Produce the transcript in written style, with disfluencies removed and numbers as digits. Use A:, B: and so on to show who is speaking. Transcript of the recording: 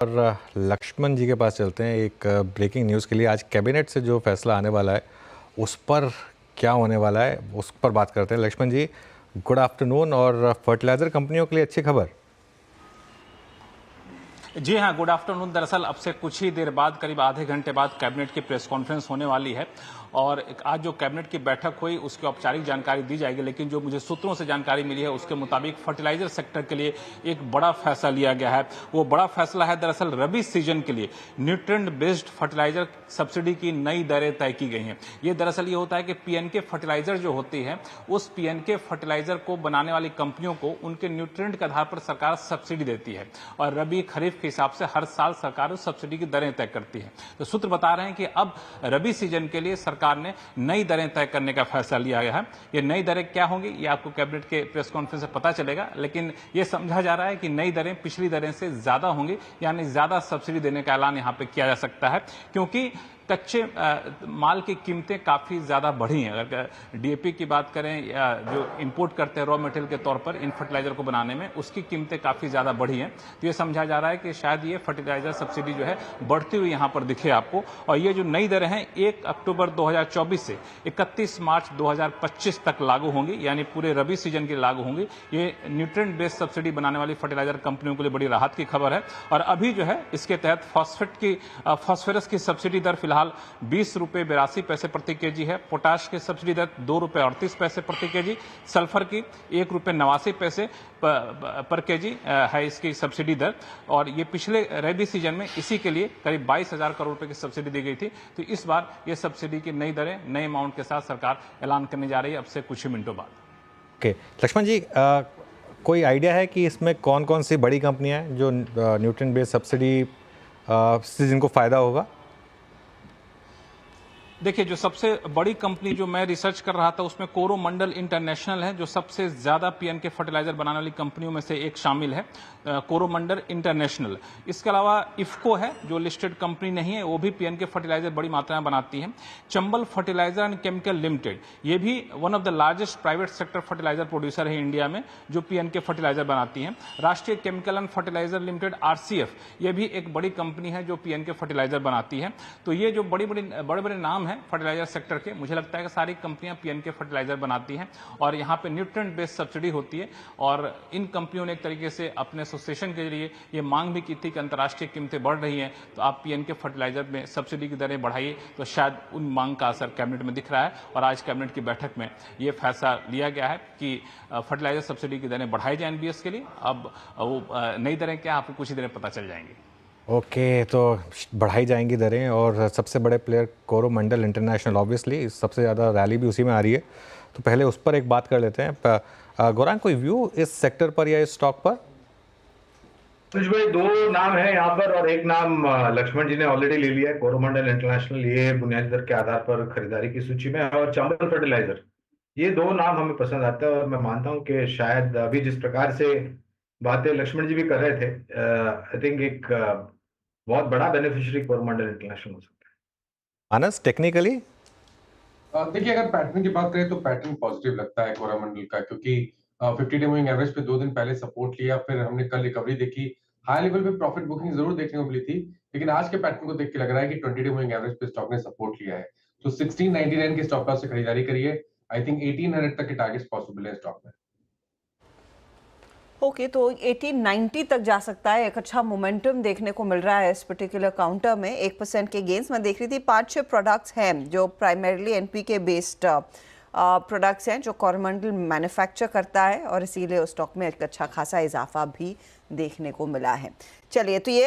A: और लक्ष्मण जी के पास चलते हैं एक ब्रेकिंग न्यूज़ के लिए। आज कैबिनेट से जो फैसला आने वाला है उस पर क्या होने वाला है उस पर बात करते हैं। लक्ष्मण जी, गुड आफ्टरनून। और फर्टिलाइज़र कंपनियों के लिए अच्छी खबर।
B: जी हाँ, गुड आफ्टरनून। दरअसल अब से कुछ ही देर बाद, करीब आधे घंटे बाद कैबिनेट की प्रेस कॉन्फ्रेंस होने वाली है और आज जो कैबिनेट की बैठक हुई उसकी औपचारिक जानकारी दी जाएगी। लेकिन जो मुझे सूत्रों से जानकारी मिली है उसके मुताबिक फर्टिलाइजर सेक्टर के लिए एक बड़ा फैसला लिया गया है। वो बड़ा फैसला है दरअसल रबी सीजन के लिए न्यूट्रिएंट बेस्ड फर्टिलाइजर सब्सिडी की नई दरें तय की गई हैं। ये दरअसल ये होता है कि पीएनके फर्टिलाइजर जो होती है उस पीएनके फर्टिलाइजर को बनाने वाली कंपनियों को उनके न्यूट्रिएंट के आधार पर सरकार सब्सिडी देती है और रबी खरीफ के हिसाब से हर साल सरकार उस सब्सिडी की दरें तय करती है। तो सूत्र बता रहे हैं कि अब रबी सीजन के लिए सरकार ने नई दरें तय करने का फैसला लिया गया है। ये नई दरें क्या होंगी ये आपको कैबिनेट के प्रेस कॉन्फ्रेंस से पता चलेगा, लेकिन ये समझा जा रहा है कि नई दरें पिछली दरें से ज्यादा होंगी, यानी ज्यादा सब्सिडी देने का ऐलान यहां पे किया जा सकता है क्योंकि कच्चे माल की कीमतें काफ़ी ज़्यादा बढ़ी हैं। अगर डीएपी की बात करें या जो इंपोर्ट करते हैं रॉ मटेरियल के तौर पर इन फर्टिलाइजर को बनाने में, उसकी कीमतें काफ़ी ज़्यादा बढ़ी हैं। तो ये समझा जा रहा है कि शायद ये फर्टिलाइजर सब्सिडी जो है बढ़ती हुई यहाँ पर दिखे आपको। और ये जो नई दरें हैं 1 अक्टूबर 2024 से 31 मार्च 2025 तक लागू होंगी, यानी पूरे रबी सीजन के लागू होंगी। ये न्यूट्रिएंट बेस्ड सब्सिडी बनाने वाली फर्टिलाइजर कंपनियों के लिए बड़ी राहत की खबर है। और अभी जो है इसके तहत फॉस्फेरस की सब्सिडी दर फिलहाल 20 रुपये 82 पैसे प्रति केजी है। पोटाश की सब्सिडी दर 2 रुपये 38 पैसे प्रति केजी। सल्फर की 1 रुपये 89 पैसे पर केजी है इसकी सब्सिडी दर। और ये पिछले रबी सीजन में इसी के लिए करीब 22,000 करोड़ रुपए की सब्सिडी दी गई थी। तो इस बार ये सब्सिडी की नई दरें नए अमाउंट के साथ सरकार ऐलान करने जा रही है अब से कुछ ही मिनटों बाद।
A: ओके लक्ष्मण जी, कोई आइडिया है कि इसमें कौन कौन सी बड़ी कंपनियां हैं जो न्यूट्रिएंट बेस्ड सब्सिडी से जिनको फ़ायदा होगा?
B: देखिए, जो सबसे बड़ी कंपनी जो मैं रिसर्च कर रहा था उसमें कोरोमंडल इंटरनेशनल है, जो सबसे ज्यादा पीएनके फर्टिलाइजर बनाने वाली कंपनियों में से एक शामिल है, कोरोमंडल इंटरनेशनल। इसके अलावा इफ्को है जो लिस्टेड कंपनी नहीं है, वो भी पीएनके फर्टिलाइजर बड़ी मात्रा में बनाती है। Chambal fertilizer and chemical limited, ये भी one of the largest private sector fertilizer producer है इंडिया में, जो पीएनके फर्टिलाइजर बनाती है। Rashtriya chemical and fertilizer limited RCF, ये भी एक बड़ी कंपनी है जो पीएनके फर्टिलाइजर बनाती है। तो ये जो बड़े बड़े नाम फर्टिलाइजर सेक्टर के, मुझे लगता है कि सारी कंपनियां पीएनके फर्टिलाइजर बनाती हैं और यहां पे न्यूट्रिएंट बेस्ड सब्सिडी होती है। और इन कंपनियों ने एक तरीके से अपने एसोसिएशन के जरिए ये मांग भी की थी कि अंतर्राष्ट्रीय कीमतें बढ़ रही हैं तो आप पीएनके फर्टिलाइजर में सब्सिडी की दरें बढ़ाइए। तो शायद उन मांग का असर कैबिनेट में दिख रहा है और आज कैबिनेट की बैठक में ये फैसला लिया गया है कि फर्टिलाइजर सब्सिडी की दरें बढ़ाई जाए एनबीएस के लिए। अब वो नई दरें क्या आपको कुछ ही देर पता चल जाएंगी।
A: ओके, तो बढ़ाई जाएंगी दरें। और सबसे बड़े प्लेयर कोरोमंडल इंटरनेशनल, ऑब्वियसली सबसे ज़्यादा रैली भी उसी में आ रही है, तो पहले उस पर एक बात कर लेते हैं। गौरांग, कोई व्यू इस सेक्टर पर या इस स्टॉक पर?
C: कुछ भाई, दो नाम है यहाँ पर और एक नाम लक्ष्मण जी ने ऑलरेडी ले लिया है। कोरोमंडल इंटरनेशनल ये बुनियादी दर के आधार पर खरीदारी की सूची में है और चंबल फर्टिलाइजर, ये दो नाम हमें पसंद आते हैं। और मैं मानता हूँ कि शायद अभी जिस प्रकार से बातें लक्ष्मण जी भी कर रहे थे, आई थिंक एक बहुत बड़ा बेनिफिशियरी कोरोमंडल इंटरनेशनल हो सकता है।
A: मानस, टेक्निकली
D: देखिए, अगर पैटर्न की बात करें तो पैटर्न पॉजिटिव लगता है कोरोमंडल का, क्योंकि 50 डे मूविंग एवरेज पे 2 दिन पहले सपोर्ट लिया, फिर हमने कल रिकवरी देखी। हाई लेवल पे प्रॉफिट बुकिंग जरूर देखने को मिली थी, लेकिन आज के पैटर्न को देख के लग रहा है कि 20 डे मूविंग एवरेज पे स्टॉक ने सपोर्ट लिया है। तो 1699 के स्टॉप लॉस से खरीदारी करिए। आई थिंक 1800 तक के टारगेट्स पॉसिबल है स्टॉक में।
E: ओके, तो 1890 तक जा सकता है। एक अच्छा मोमेंटम देखने को मिल रहा है इस पर्टिकुलर काउंटर में। 1% के गेंस मैं देख रही थी। 5-6 प्रोडक्ट्स हैं जो प्राइमरीली एनपीके बेस्ड प्रोडक्ट्स हैं जो कोरोमंडल मैन्युफैक्चर करता है और इसीलिए उस स्टॉक में एक अच्छा खासा इजाफा भी देखने को मिला है। चलिए, तो ये